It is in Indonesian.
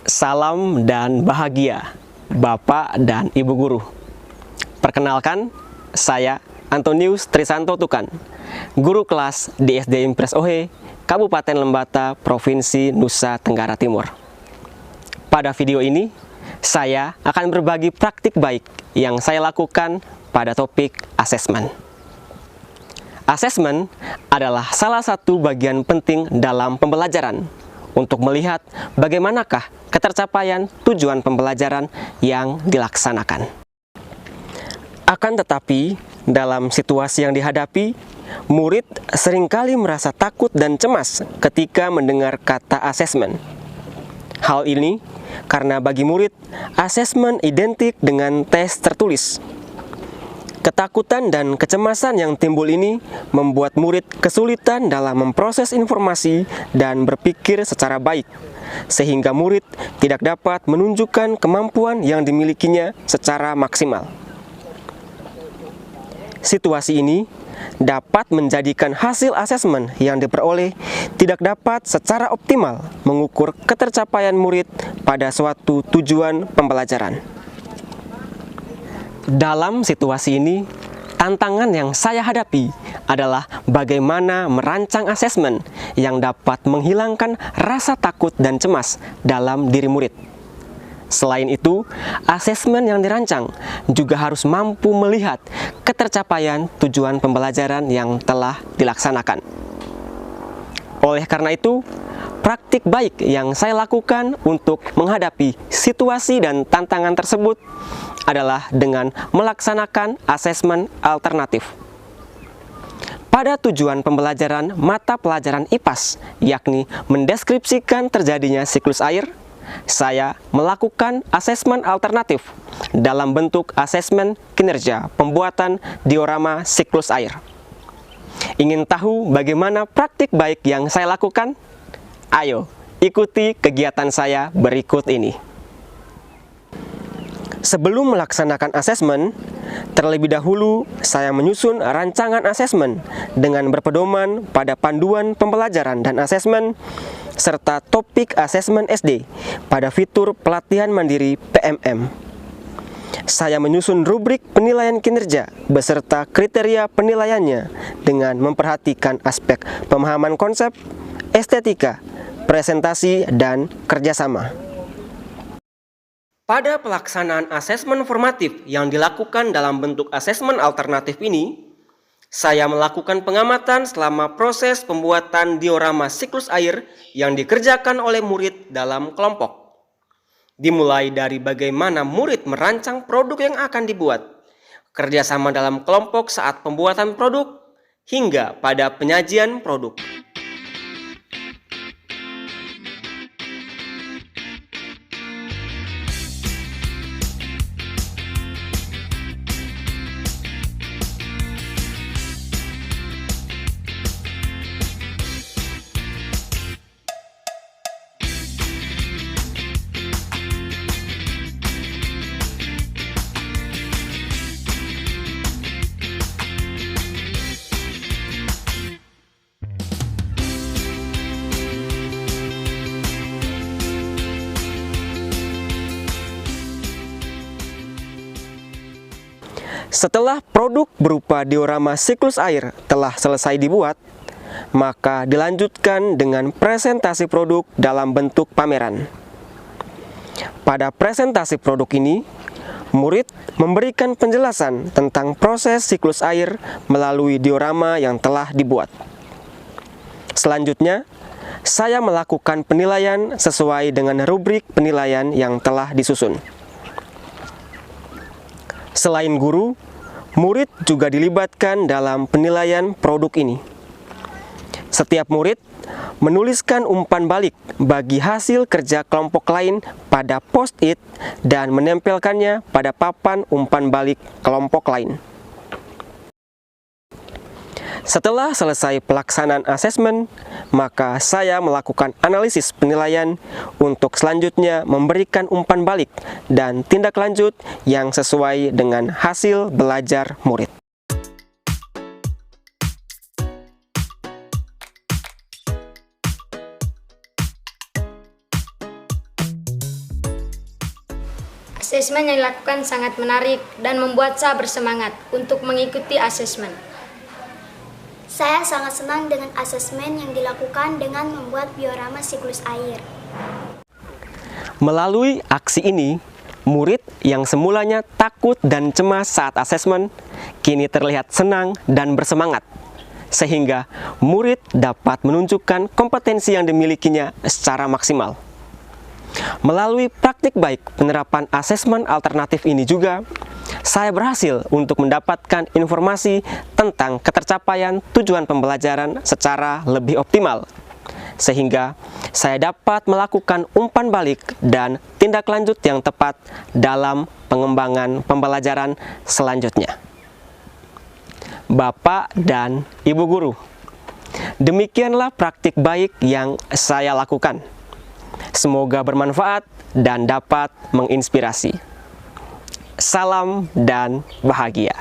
Salam dan bahagia, Bapak dan Ibu Guru. Perkenalkan, saya Antonius Trisanto Tukan, Guru kelas di SD Impres Ohe, Kabupaten Lembata, Provinsi Nusa Tenggara Timur. Pada video ini, saya akan berbagi praktik baik yang saya lakukan pada topik asesmen. Asesmen adalah salah satu bagian penting dalam pembelajaran untuk melihat bagaimanakah ketercapaian tujuan pembelajaran yang dilaksanakan. Akan tetapi, dalam situasi yang dihadapi, murid seringkali merasa takut dan cemas ketika mendengar kata asesmen. Hal ini karena bagi murid, asesmen identik dengan tes tertulis. Ketakutan dan kecemasan yang timbul ini membuat murid kesulitan dalam memproses informasi dan berpikir secara baik, sehingga murid tidak dapat menunjukkan kemampuan yang dimilikinya secara maksimal. Situasi ini dapat menjadikan hasil asesmen yang diperoleh tidak dapat secara optimal mengukur ketercapaian murid pada suatu tujuan pembelajaran. Dalam situasi ini, tantangan yang saya hadapi adalah bagaimana merancang asesmen yang dapat menghilangkan rasa takut dan cemas dalam diri murid. Selain itu, asesmen yang dirancang juga harus mampu melihat ketercapaian tujuan pembelajaran yang telah dilaksanakan. Oleh karena itu, praktik baik yang saya lakukan untuk menghadapi situasi dan tantangan tersebut adalah dengan melaksanakan asesmen alternatif. Pada tujuan pembelajaran mata pelajaran IPAS, yakni mendeskripsikan terjadinya siklus air, saya melakukan asesmen alternatif dalam bentuk asesmen kinerja pembuatan diorama siklus air. Ingin tahu bagaimana praktik baik yang saya lakukan? Ayo, ikuti kegiatan saya berikut ini. Sebelum melaksanakan asesmen, terlebih dahulu saya menyusun rancangan asesmen dengan berpedoman pada panduan pembelajaran dan asesmen serta topik asesmen SD pada fitur pelatihan mandiri PMM. Saya menyusun rubrik penilaian kinerja beserta kriteria penilaiannya dengan memperhatikan aspek pemahaman konsep, estetika, presentasi, dan kerjasama. Pada pelaksanaan asesmen formatif yang dilakukan dalam bentuk asesmen alternatif ini, saya melakukan pengamatan selama proses pembuatan diorama siklus air yang dikerjakan oleh murid dalam kelompok. Dimulai dari bagaimana murid merancang produk yang akan dibuat, kerjasama dalam kelompok saat pembuatan produk, hingga pada penyajian produk. Setelah produk berupa diorama siklus air telah selesai dibuat, maka dilanjutkan dengan presentasi produk dalam bentuk pameran. Pada presentasi produk ini, murid memberikan penjelasan tentang proses siklus air melalui diorama yang telah dibuat. Selanjutnya, saya melakukan penilaian sesuai dengan rubrik penilaian yang telah disusun. Selain guru, murid juga dilibatkan dalam penilaian produk ini. Setiap murid menuliskan umpan balik bagi hasil kerja kelompok lain pada post-it dan menempelkannya pada papan umpan balik kelompok lain. Setelah selesai pelaksanaan asesmen, maka saya melakukan analisis penilaian untuk selanjutnya memberikan umpan balik dan tindak lanjut yang sesuai dengan hasil belajar murid. Asesmen yang dilakukan sangat menarik dan membuat saya bersemangat untuk mengikuti asesmen. Saya sangat senang dengan asesmen yang dilakukan dengan membuat diorama siklus air. Melalui aksi ini, murid yang semulanya takut dan cemas saat asesmen, kini terlihat senang dan bersemangat, sehingga murid dapat menunjukkan kompetensi yang dimilikinya secara maksimal. Melalui praktik baik penerapan asesmen alternatif ini juga, saya berhasil untuk mendapatkan informasi tentang ketercapaian tujuan pembelajaran secara lebih optimal, sehingga saya dapat melakukan umpan balik dan tindak lanjut yang tepat dalam pengembangan pembelajaran selanjutnya. Bapak dan Ibu Guru, demikianlah praktik baik yang saya lakukan. Semoga bermanfaat dan dapat menginspirasi. Salam dan bahagia.